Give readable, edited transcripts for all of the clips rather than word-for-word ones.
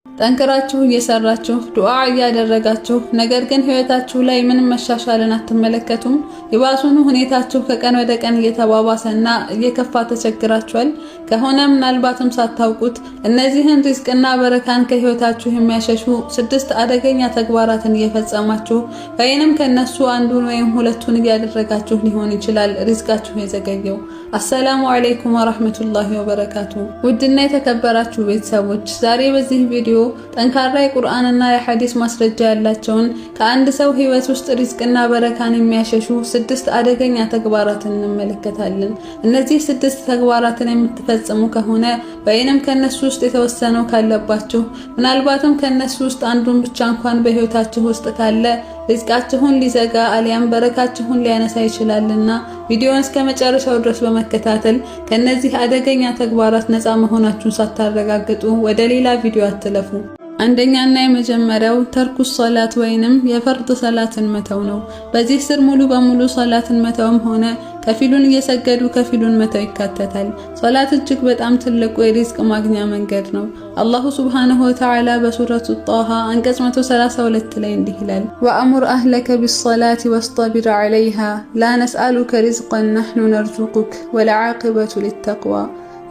ጠንክራችሁ እየሰራችሁ ዱዓ እያደረጋችሁ ነገር ግን ህይወታችሁ ላይ ምንም መሻሻልን አትመለከቱም? ይባሱኑ ሁኔታችሁ ከቀን ወደ ቀን እየተባባሰና እየከፋ ተቸግራችኋል ከሆነ ምናልባትም ሳታውቁት እነዚህን ሪዝቅና በረካን ከህይወታችሁ የሚያሸሹ 6 አደገኛ ተግባራትን እየፈጸማችሁ ወይንም ከነሱ አንዱን ወይም ሁለቱን እያደረጋችሁ ሊሆን ይችላል ሪዝቃችሁ የዘገየው። አሰላሙ አለይኩም ወራህመቱላሂ ወበረካቱ። ውድና የተከበራችሁ ቤተሰቦች ዛሬ በዚህ ቪዲዮ ጠንካራ የቁርአንና የሐዲስ ማስረጃ ያላቸውን ከአንድ ሰው ህይወት ውስጥ ሪዝቅና በረካን የሚያሸሹ 6 አደገኛ ተግባራትን እንመለከታለን። እነዚህ 6 ተግባራትን የምትፈጽሙ ከሆነ ወይንም ከነሱ ውስጥ የተወሰነው ካለባችሁ ምናልባትም ከነሱ ውስጥ አንዱን ብቻ እንኳን በህይወታችሁ ውስጥ ካለ ሪዝቃችሁን ሊዘጋ አሊያም በረካችሁን ሊያነሳ ይችላልና ቪዲዮውን እስከ መጨረሻው ድረስ በመከታተል ከነዚህ አደገኛ ተግባራት ነፃ መሆናችሁን ሳታረጋግጡ ወደ ሌላ ቪዲዮ አትለፉ። አንደኛና የመጀመሪያው ተርኩ ሶላት ወይንም የፈርድ ሰላትን መተው ነው። በዚህ ስር ሙሉ በሙሉ ሶላትን መተውም ሆነ ከፊሉን እየሰገዱ ከፊሉን መተው ይካተታል። ሶላት እጅግ በጣም ትልቁ የሪዝቅ ማግኛ መንገድ ነው። አላሁ ሱብሓነሁ ወተዓላ በሱረቱ ጣሃ አንቀጽ 132 ላይ እንዲህ ይላል፣ ወአሙር አህለከ ቢሶላቲ ወስጠቢር ዐለይሃ ላ ነስአሉከ ሪዝቀን ነሕኑ ነርዙቁክ ወለዓቂበቱ ሊተቅዋ።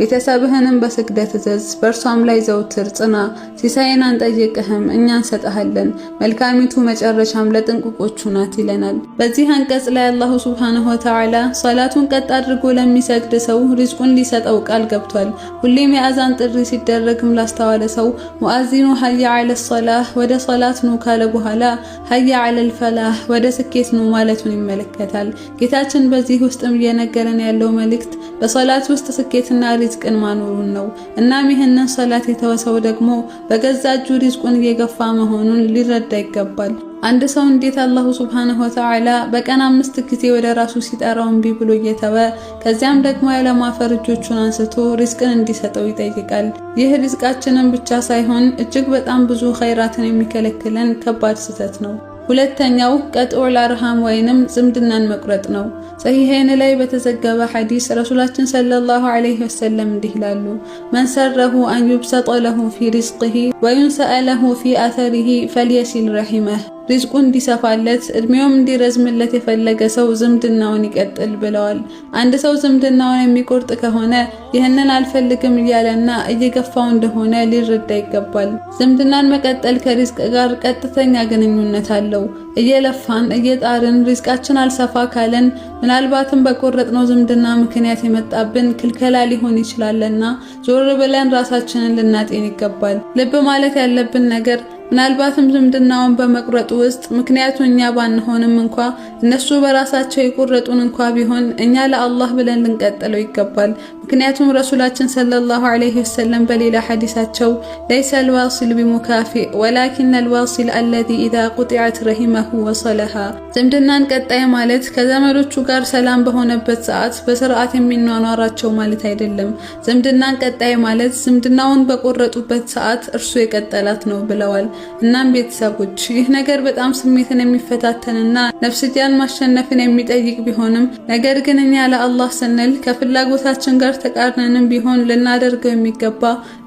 ቤተሰብህንም በስግደት እዘዝ፣ በእርሷም ላይ ዘውትር ጽና፣ ሲሳይን አንጠይቅህም እኛ እንሰጥሃለን፣ መልካሚቱ መጨረሻም ለጥንቁቆቹ ናት ይለናል። በዚህ አንቀጽ ላይ አላሁ ሱብሓነሁ ወተዓላ ሶላቱን ቀጥ አድርጎ ለሚሰግድ ሰው ሪዝቁን ሊሰጠው ቃል ገብቷል። ሁሌም የአዛን ጥሪ ሲደረግም ላስተዋለ ሰው ሙአዚኑ ሀያ ዐለ ሶላህ ወደ ሶላት ኑ ካለ በኋላ ሀያ ዐለል ፈላህ ወደ ስኬት ኑ ማለቱን ይመለከታል። ጌታችን በዚህ ውስጥም እየነገረን ያለው መልእክት በሶላት ውስጥ ስኬትና ሪዝቅን ማኖሩን ነው። እናም ይህንን ሶላት የተወሰው ደግሞ በገዛ እጁ ሪዝቁን እየገፋ መሆኑን ሊረዳ ይገባል። አንድ ሰው እንዴት አላሁ ሱብሓነሁ ወተዓላ በቀን 5 ጊዜ ወደ ራሱ ሲጠራው እምቢ ብሎ እየተወ ከዚያም ደግሞ ያለማፈር እጆቹን አንስቶ ሪዝቅን እንዲሰጠው ይጠይቃል? ይህ ሪዝቃችንን ብቻ ሳይሆን እጅግ በጣም ብዙ ኸይራትን የሚከለክለን ከባድ ስህተት ነው። ሁለተኛው ቀጥዑል አርሃም ወይንም ዝምድናን መቁረጥ ነው። ሰሂሐይን ላይ በተዘገበ ሐዲስ ረሱላችን ሰለላሁ ዐለይሂ ወሰለም እንዲህ ይላሉ፣ መን ሰረሁ አን ዩብሰጠ ለሁ ፊ ሪዝቂሂ ወዩንሰአ ለሁ ፊ አተሪሂ ፈልየሲል ረሂመህ። ሪዝቁ እንዲሰፋለት እድሜውም እንዲረዝምለት የፈለገ ሰው ዝምድናውን ይቀጥል ብለዋል። አንድ ሰው ዝምድናውን የሚቆርጥ ከሆነ ይህንን አልፈልግም እያለና እየገፋው እንደሆነ ሊረዳ ይገባል። ዝምድናን መቀጠል ከሪዝቅ ጋር ቀጥተኛ ግንኙነት አለው። እየለፋን እየጣርን ሪዝቃችን አልሰፋ ካለን ምናልባትም በቆረጥነው ዝምድና ምክንያት የመጣብን ክልከላ ሊሆን ይችላልና ዞር ብለን ራሳችንን ልናጤን ይገባል። ልብ ማለት ያለብን ነገር ምናልባትም ዝምድናውን በመቁረጡ ውስጥ ምክንያቱ እኛ ባንሆንም እንኳ እነሱ በራሳቸው የቆረጡን እንኳ ቢሆን እኛ ለአላህ ብለን ልንቀጥለው ይገባል። ምክንያቱም ረሱላችን ሰለላሁ ዐለይሂ ወሰለም በሌላ ሐዲሳቸው ለይሰል ዋሲል ቢሙካፊእ ወላኪነል ዋሲል አለዚ ኢዛ ቁጢዐት ረሂመሁ ወሰለሃ። ዝምድናን ቀጣይ ማለት ከዘመዶቹ ጋር ሰላም በሆነበት ሰዓት በስርዓት የሚኗኗራቸው ማለት አይደለም። ዝምድናን ቀጣይ ማለት ዝምድናውን በቆረጡበት ሰዓት እርሱ የቀጠላት ነው ብለዋል። እናም ቤተሰቦች ይህ ነገር በጣም ስሜትን የሚፈታተንና ነፍስያን ማሸነፍን የሚጠይቅ ቢሆንም ነገር ግን እኛ ለአላህ ስንል ከፍላጎታችን ጋር ተቃርነንም ቢሆን ልናደርገው የሚገባ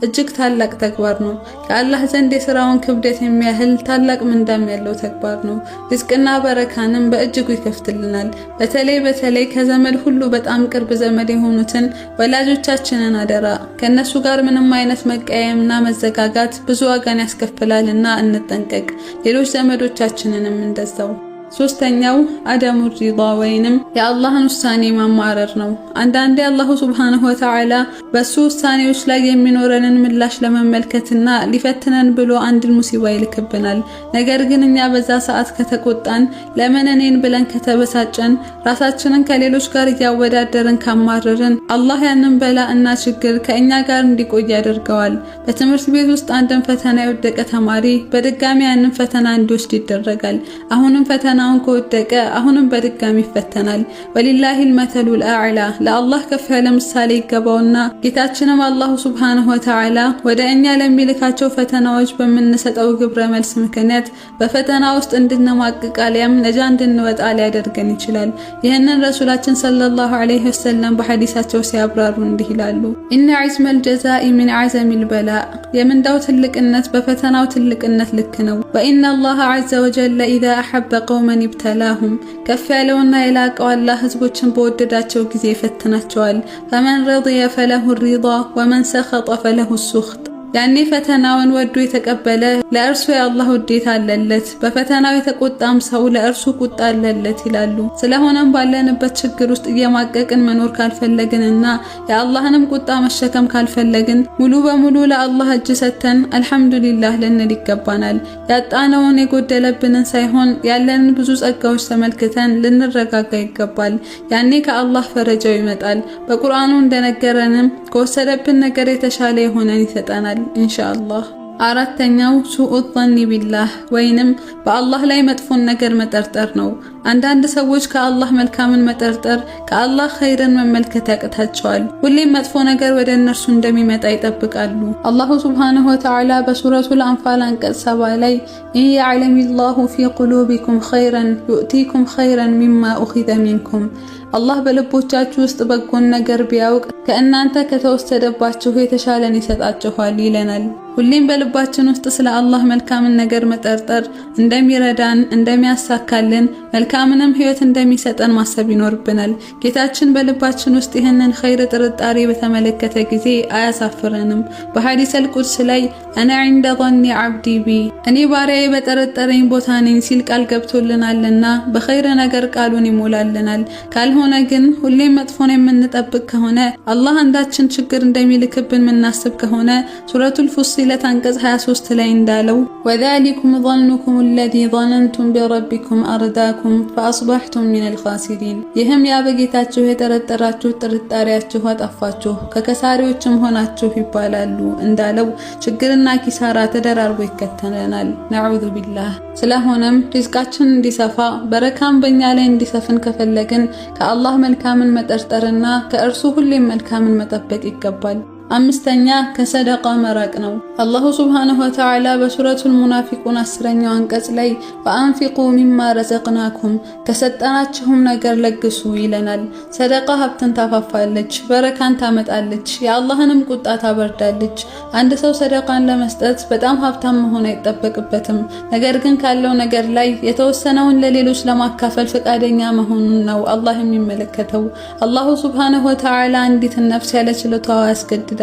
እጅግ ታላቅ ተግባር ነው። ከአላህ ዘንድ የሥራውን ክብደት የሚያህል ታላቅ ምንዳም ያለው ተግባር ነው። ሪዝቅና በረካንም በእጅጉ ይከፍትልናል። በተለይ ከዘመድ ሁሉ በጣም ቅርብ ዘመድ የሆኑትን ወላጆቻችንን አደራ። ከነሱ ጋር ምንም አይነት መቀየምና መዘጋጋት ብዙ ዋጋን ያስከፍላል እና እንጠንቀቅ። ሌሎች ዘመዶቻችንንም እንደዛው። ሶስተኛው አደሙ ሪዳ ወይንም የአላህን ውሳኔ ማማረር ነው። አንዳንዴ አላሁ ሱብሓነሁ ወተዓላ በሱ ውሳኔዎች ላይ የሚኖረንን ምላሽ ለመመልከትና ሊፈትነን ብሎ አንድን ሙሲባ ይልክብናል። ነገር ግን እኛ በዛ ሰዓት ከተቆጣን፣ ለምን እኔን ብለን ከተበሳጨን፣ ራሳችንን ከሌሎች ጋር እያወዳደርን ካማረርን አላህ ያንን በላ እና ችግር ከእኛ ጋር እንዲቆይ ያደርገዋል። በትምህርት ቤት ውስጥ አንድን ፈተና የወደቀ ተማሪ በድጋሚ ያንን ፈተና እንዲወስድ ይደረጋል። አሁንም ፈተና ፈተናውን ከወደቀ አሁንም በድጋሚ ይፈተናል። ወሊላሂል መተሉል አዕላ ለአላህ ከፍ ያለ ምሳሌ ይገባውና ጌታችንም አላሁ ሱብሓነሁ ወተዓላ ወደ እኛ ለሚልካቸው ፈተናዎች በምንሰጠው ግብረ መልስ ምክንያት በፈተና ውስጥ እንድንማቅቅ አሊያም ነጃ እንድንወጣ ሊያደርገን ይችላል። ይህንን ረሱላችን ሰለላሁ ዐለይሂ ወሰለም በሐዲሳቸው ሲያብራሩ እንዲህ ይላሉ። ኢነ ዐዝመል ጀዛኢ ሚን ዐዘሚል በላእ የምንዳው ትልቅነት በፈተናው ትልቅነት ልክ ነው። ወኢነ አላህ ዐዘ ወጀለ ኢዛ አሐበ ቀውመን ይብተላሁም ከፍ ያለውና የላቀው አላህ ህዝቦችን በወደዳቸው ጊዜ ይፈትናቸዋል። ፈመን ረዲየ ፈለሁ ሪዳ ወመን ሰኸጠ ፈለሁ ሱኽጥ ያኔ ፈተናውን ወዶ የተቀበለ ለእርሱ የአላህ ውዴታ አለለት፣ በፈተናው የተቆጣም ሰው ለእርሱ ቁጣ አለለት ይላሉ። ስለሆነም ባለንበት ችግር ውስጥ እየማቀቅን መኖር ካልፈለግንና የአላህንም ቁጣ መሸከም ካልፈለግን ሙሉ በሙሉ ለአላህ እጅ ሰጥተን አልሐምዱሊላህ ልንል ይገባናል። ያጣነውን የጎደለብንን ሳይሆን ያለንን ብዙ ጸጋዎች ተመልክተን ልንረጋጋ ይገባል። ያኔ ከአላህ ፈረጃው ይመጣል። በቁርአኑ እንደነገረንም ከወሰደብን ነገር የተሻለ የሆነን ይሰጠናል ኢንሻአላህ። አራተኛው ሱኡ ظن ቢላህ ወይንም በአላህ ላይ መጥፎን ነገር መጠርጠር ነው። አንዳንድ ሰዎች ከአላህ መልካምን መጠርጠር ከአላህ ኸይርን መመልከት ያቅታቸዋል። ሁሌም መጥፎ ነገር ወደ እነርሱ እንደሚመጣ ይጠብቃሉ። አላሁ ሱብሓነሁ ወተዓላ በሱረቱል አንፋል አንቀጽ 7 ላይ ኢን የዕለሚላሁ ፊ ቁሉቢኩም ኸይረን ዩእቲኩም ኸይረን ሚማ ኡኺዘ ሚንኩም አላህ በልቦቻችሁ ውስጥ በጎን ነገር ቢያውቅ ከእናንተ ከተወሰደባችሁ የተሻለን ይሰጣችኋል ይለናል። ሁሌም በልባችን ውስጥ ስለ አላህ መልካምን ነገር መጠርጠር እንደሚረዳን እንደሚያሳካልን መልካምንም ህይወት እንደሚሰጠን ማሰብ ይኖርብናል። ጌታችን በልባችን ውስጥ ይህንን ኸይር ጥርጣሬ በተመለከተ ጊዜ አያሳፍረንም። በሐዲሰል ቁድስ ላይ አና ዒንደ ظኒ ዓብዲ ቢ እኔ ባሪያዬ በጠረጠረኝ ቦታ ነኝ ሲል ቃል ገብቶልናልና በኸይር ነገር ቃሉን ይሞላልናል። ካልሆነ ግን ሁሌም መጥፎን የምንጠብቅ ከሆነ አላህ አንዳችን ችግር እንደሚልክብን ምናስብ ከሆነ ሱረቱል ፉሲለት አንቀጽ 23 ላይ እንዳለው ወዛሊኩም ظنكم الذي ظننتم بربكم أرداكم فأصبحتم من الخاسرين ይህም ያ በጌታችሁ የጠረጠራችሁ ጥርጣሬያችሁ አጠፋችሁ ከከሳሪዎችም ሆናችሁ ይባላሉ እንዳለው ችግርና ኪሳራ ተደራርቦ ይከተለናል። ነዑዙ ቢላህ። ስለሆነም ሪዝቃችን እንዲሰፋ በረካም በእኛ ላይ እንዲሰፍን ከፈለግን ከአላህ መልካምን መጠርጠርና ከእርሱ ሁሌም መልካምን መጠበቅ ይገባል። አምስተኛ ከሰደቃ መራቅ ነው። አላሁ ሱብሓነሁ ወተዓላ በሱረቱል ሙናፊቁን 10ኛው አንቀጽ ላይ ወአንፊቁ ሚማ ረዘቅናኩም ከሰጠናችሁም ነገር ለግሱ ይለናል። ሰደቃ ሀብትን ታፋፋለች፣ በረካን ታመጣለች፣ የአላህንም ቁጣ ታበርዳለች። አንድ ሰው ሰደቃን ለመስጠት በጣም ሀብታም መሆን አይጠበቅበትም። ነገር ግን ካለው ነገር ላይ የተወሰነውን ለሌሎች ለማካፈል ፈቃደኛ መሆኑን ነው አላህ የሚመለከተው። አላሁ ሱብሓነሁ ወተዓላ አንዲትን ነፍስ ያለ ችሎታዋ ያስገድዳል።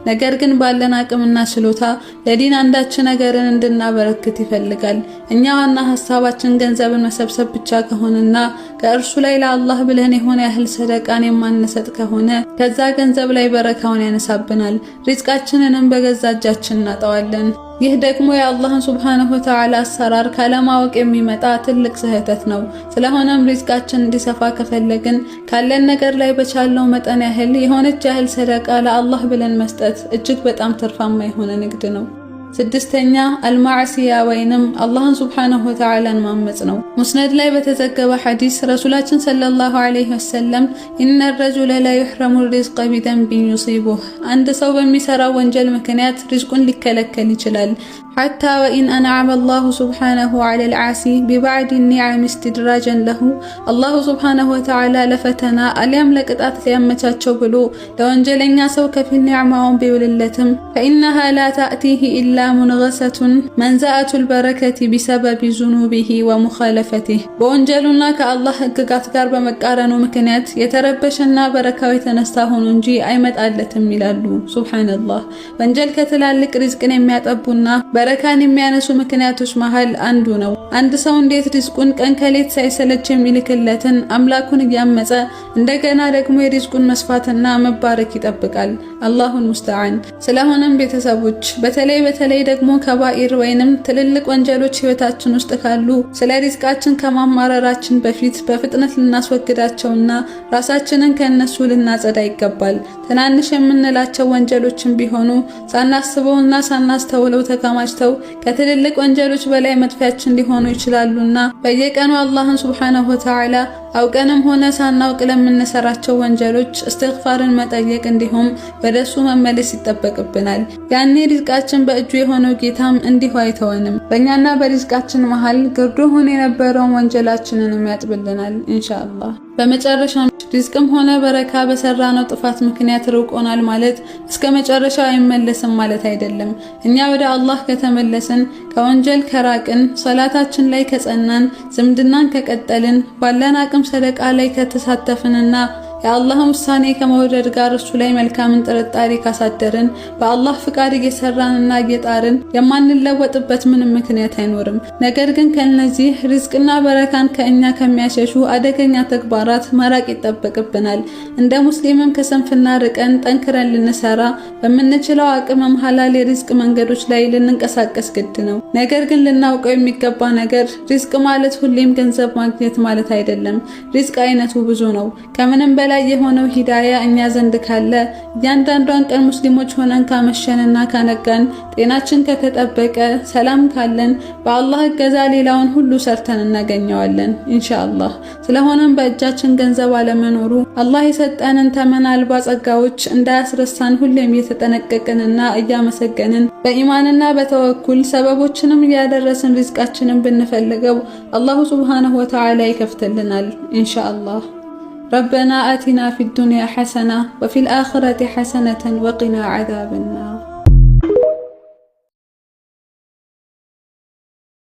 ነገር ግን ባለን አቅምና ችሎታ ለዲን አንዳች ነገርን እንድናበረክት ይፈልጋል። እኛ ዋና ሐሳባችን ገንዘብን መሰብሰብ ብቻ ከሆነና ከእርሱ ላይ ለአላህ ብለን የሆነ ያህል ሰደቃን የማንሰጥ ከሆነ ከዛ ገንዘብ ላይ በረካውን ያነሳብናል። ሪዝቃችንንም በገዛ እጃችን እናጠዋለን። ይህ ደግሞ የአላህን ሱብሓነሁ ወተዓላ አሰራር ካለማወቅ የሚመጣ ትልቅ ስህተት ነው። ስለሆነም ሪዝቃችን እንዲሰፋ ከፈለግን ካለን ነገር ላይ በቻልነው መጠን ያህል የሆነች ያህል ሰደቃ ለአላህ ብለን መስጠት እጅግ በጣም ትርፋማ የሆነ ንግድ ነው። ስድስተኛ አልማዕሲያ ወይንም አላህን ሱብሓነሁ ወተዓላን ማመጽ ነው። ሙስነድ ላይ በተዘገበ ሐዲስ ረሱላችን ሰለላሁ ዐለይሂ ወሰለም ኢነ ረጁለ ላ ይሕረሙ ሪዝቀ ቢደንቢን ዩሲቡህ አንድ ሰው በሚሰራው ወንጀል ምክንያት ሪዝቁን ሊከለከል ይችላል። ሐታ ወኢን አንዓመ አላሁ ሱብሓነሁ ዐለል ዓሲ ቢበዕድ ኒዓም ኢስቲድራጀን ለሁ አላሁ ሱብሓነሁ ወተዓላ ለፈተና አሊያም ለቅጣት ሊያመቻቸው ብሎ ለወንጀለኛ ሰው ከፊል ኒዕማውን ቢውልለትም ፈኢነሃ ላ ተእቲህ ኢላ ሙንገሰቱን መንዛአቱል በረከቲ ቢሰበቢ ዙኑቢሂ ወሙኻለፈቲህ በወንጀሉና ከአላህ ሕግጋት ጋር በመቃረኑ ምክንያት የተረበሸና በረካው የተነሳ ሆኖ እንጂ አይመጣለትም ይላሉ። ሱብሓነላህ። ወንጀል ከትላልቅ ሪዝቅን የሚያጠቡና በረካን የሚያነሱ ምክንያቶች መሃል አንዱ ነው። አንድ ሰው እንዴት ሪዝቁን ቀን ከሌት ሳይሰለች የሚልክለትን አምላኩን እያመጸ እንደገና ደግሞ የሪዝቁን መስፋትና መባረክ ይጠብቃል? አላሁን ሙስተዓን። ስለሆነም ቤተሰቦች በተለይ በተለይ ደግሞ ከባኢር ወይንም ትልልቅ ወንጀሎች ህይወታችን ውስጥ ካሉ ስለ ሪዝቃችን ከማማረራችን በፊት በፍጥነት ልናስወግዳቸውና ራሳችንን ከነሱ ልናጸዳ ይገባል። ትናንሽ የምንላቸው ወንጀሎችን ቢሆኑ ሳናስበውና ሳናስተውለው ተከማችተው ከትልልቅ ወንጀሎች በላይ መጥፊያችን ሊሆኑ ይችላሉና በየቀኑ አላህን ሱብሓነሁ ወተዓላ አውቀንም ሆነ ሳናውቅ ለምንሰራቸው ወንጀሎች እስትግፋርን መጠየቅ እንዲሁም ወደሱ መመለስ ይጠበቅብናል። ያኔ ሪዝቃችን በእጁ የሆነው ጌታም እንዲሁ አይተወንም። በእኛና በሪዝቃችን መሃል ግርዶ ሆኖ የነበረውን ወንጀላችንን ያጥብልናል ኢንሻአላህ። በመጨረሻም ሪዝቅም ሆነ በረካ በሰራነው ጥፋት ምክንያት ርቆናል ማለት እስከ መጨረሻው አይመለስም ማለት አይደለም። እኛ ወደ አላህ ከተመለስን፣ ከወንጀል ከራቅን፣ ሰላታችን ላይ ከጸናን፣ ዝምድናን ከቀጠልን፣ ባለን አቅም ሰደቃ ላይ ከተሳተፍንና የአላህን ውሳኔ ከመውደድ ጋር እሱ ላይ መልካምን ጥርጣሬ ካሳደርን፣ በአላህ ፍቃድ እየሰራንና እየጣርን የማንለወጥበት ምንም ምክንያት አይኖርም። ነገር ግን ከነዚህ ሪዝቅና በረካን ከእኛ ከሚያሸሹ አደገኛ ተግባራት መራቅ ይጠበቅብናል። እንደ ሙስሊምም ከስንፍና ርቀን ጠንክረን ልንሰራ በምንችለው አቅምም ሐላል የሪዝቅ መንገዶች ላይ ልንንቀሳቀስ ግድ ነው። ነገር ግን ልናውቀው የሚገባ ነገር ሪዝቅ ማለት ሁሌም ገንዘብ ማግኘት ማለት አይደለም። ሪዝቅ አይነቱ ብዙ ነው። ከምንም በላይ የሆነው ሂዳያ እኛ ዘንድ ካለ እያንዳንዷን ቀን ሙስሊሞች ሆነን ካመሸንና ካነጋን፣ ጤናችን ከተጠበቀ፣ ሰላም ካለን በአላህ እገዛ ሌላውን ሁሉ ሰርተን እናገኘዋለን ኢንሻአላህ። ስለሆነም በእጃችን ገንዘብ አለመኖሩ አላህ የሰጠንን ተመን አልባ ጸጋዎች እንዳያስረሳን ሁሌም እየተጠነቀቅንና እያመሰገንን በኢማንና በተወኩል ሰበቦችንም እያደረስን ሪዝቃችንን ብንፈልገው አላሁ ሱብሓነሁ ወተዓላ ይከፍትልናል ኢንሻአላህ። ربنا آتنا في الدنيا حسنة وفي الآخرة حسنة وقنا عذاب النار.